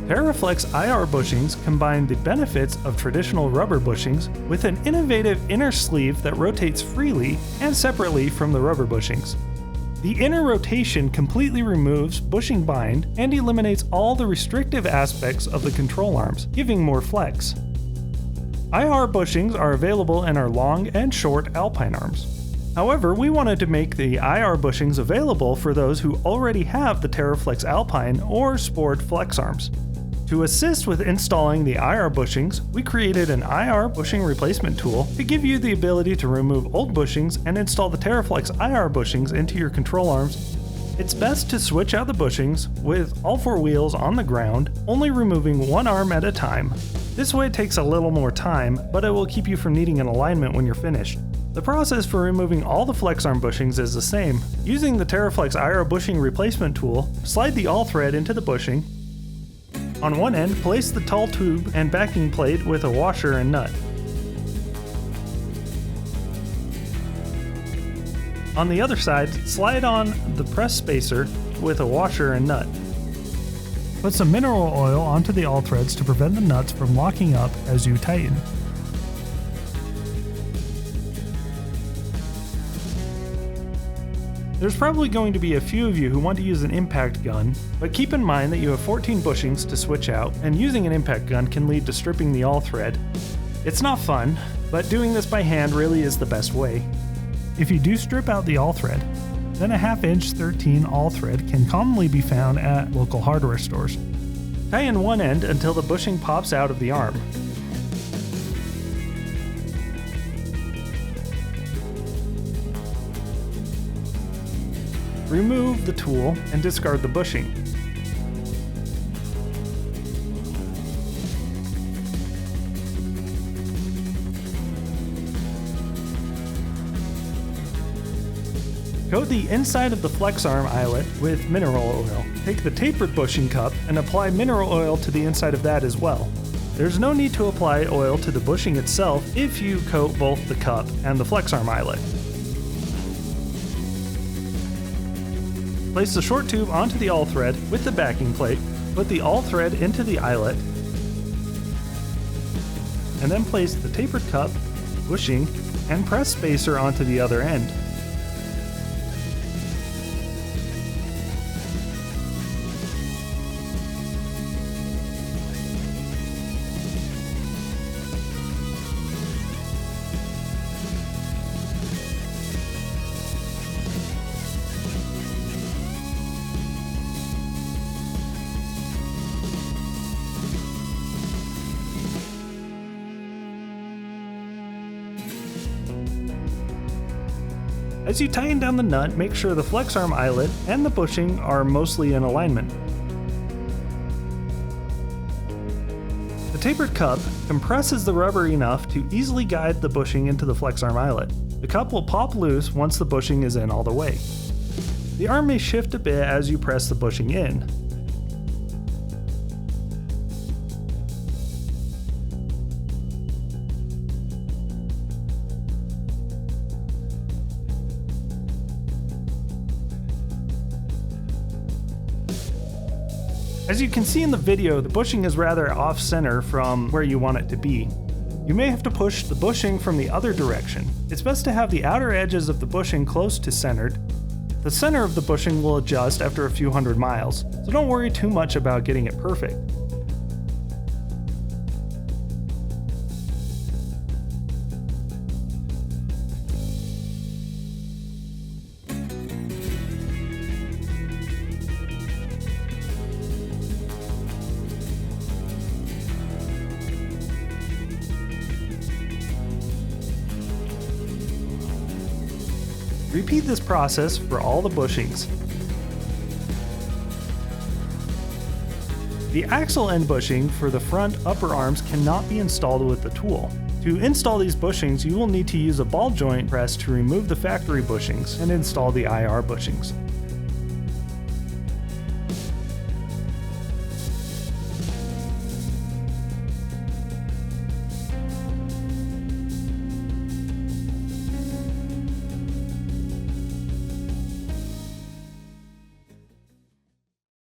TeraFlex IR bushings combine the benefits of traditional rubber bushings with an innovative inner sleeve that rotates freely and separately from the rubber bushings. The inner rotation completely removes bushing bind and eliminates all the restrictive aspects of the control arms, giving more flex. IR bushings are available in our long and short Alpine arms. However, we wanted to make the IR bushings available for those who already have the TeraFlex Alpine or Sport flex arms. To assist with installing the IR bushings, we created an IR bushing replacement tool to give you the ability to remove old bushings and install the TeraFlex IR bushings into your control arms. It's best to switch out the bushings with all four wheels on the ground, only removing one arm at a time. This way it takes a little more time, but it will keep you from needing an alignment when you're finished. The process for removing all the flex arm bushings is the same. Using the TeraFlex IR bushing replacement tool, slide the all thread into the bushing. On one end, place the tall tube and backing plate with a washer and nut. On the other side, slide on the press spacer with a washer and nut. Put some mineral oil onto the all threads to prevent the nuts from locking up as you tighten. There's probably going to be a few of you who want to use an impact gun, but keep in mind that you have 14 bushings to switch out, and using an impact gun can lead to stripping the all thread. It's not fun, but doing this by hand really is the best way. If you do strip out the all thread, then a 1/2 inch 13 all thread can commonly be found at local hardware stores. Tie in one end until the bushing pops out of the arm. Remove the tool and discard the bushing. Coat the inside of the flex arm eyelet with mineral oil. Take the tapered bushing cup and apply mineral oil to the inside of that as well. There's no need to apply oil to the bushing itself if you coat both the cup and the flex arm eyelet. Place the short tube onto the all thread with the backing plate, put the all thread into the eyelet, and then place the tapered cup, bushing, and press spacer onto the other end. As you tighten down the nut, make sure the flex arm eyelet and the bushing are mostly in alignment. The tapered cup compresses the rubber enough to easily guide the bushing into the flex arm eyelet. The cup will pop loose once the bushing is in all the way. The arm may shift a bit as you press the bushing in. As you can see in the video, the bushing is rather off-center from where you want it to be. You may have to push the bushing from the other direction. It's best to have the outer edges of the bushing close to centered. The center of the bushing will adjust after a few hundred miles, so don't worry too much about getting it perfect. Repeat this process for all the bushings. The axle end bushing for the front upper arms cannot be installed with the tool. To install these bushings, you will need to use a ball joint press to remove the factory bushings and install the IR bushings.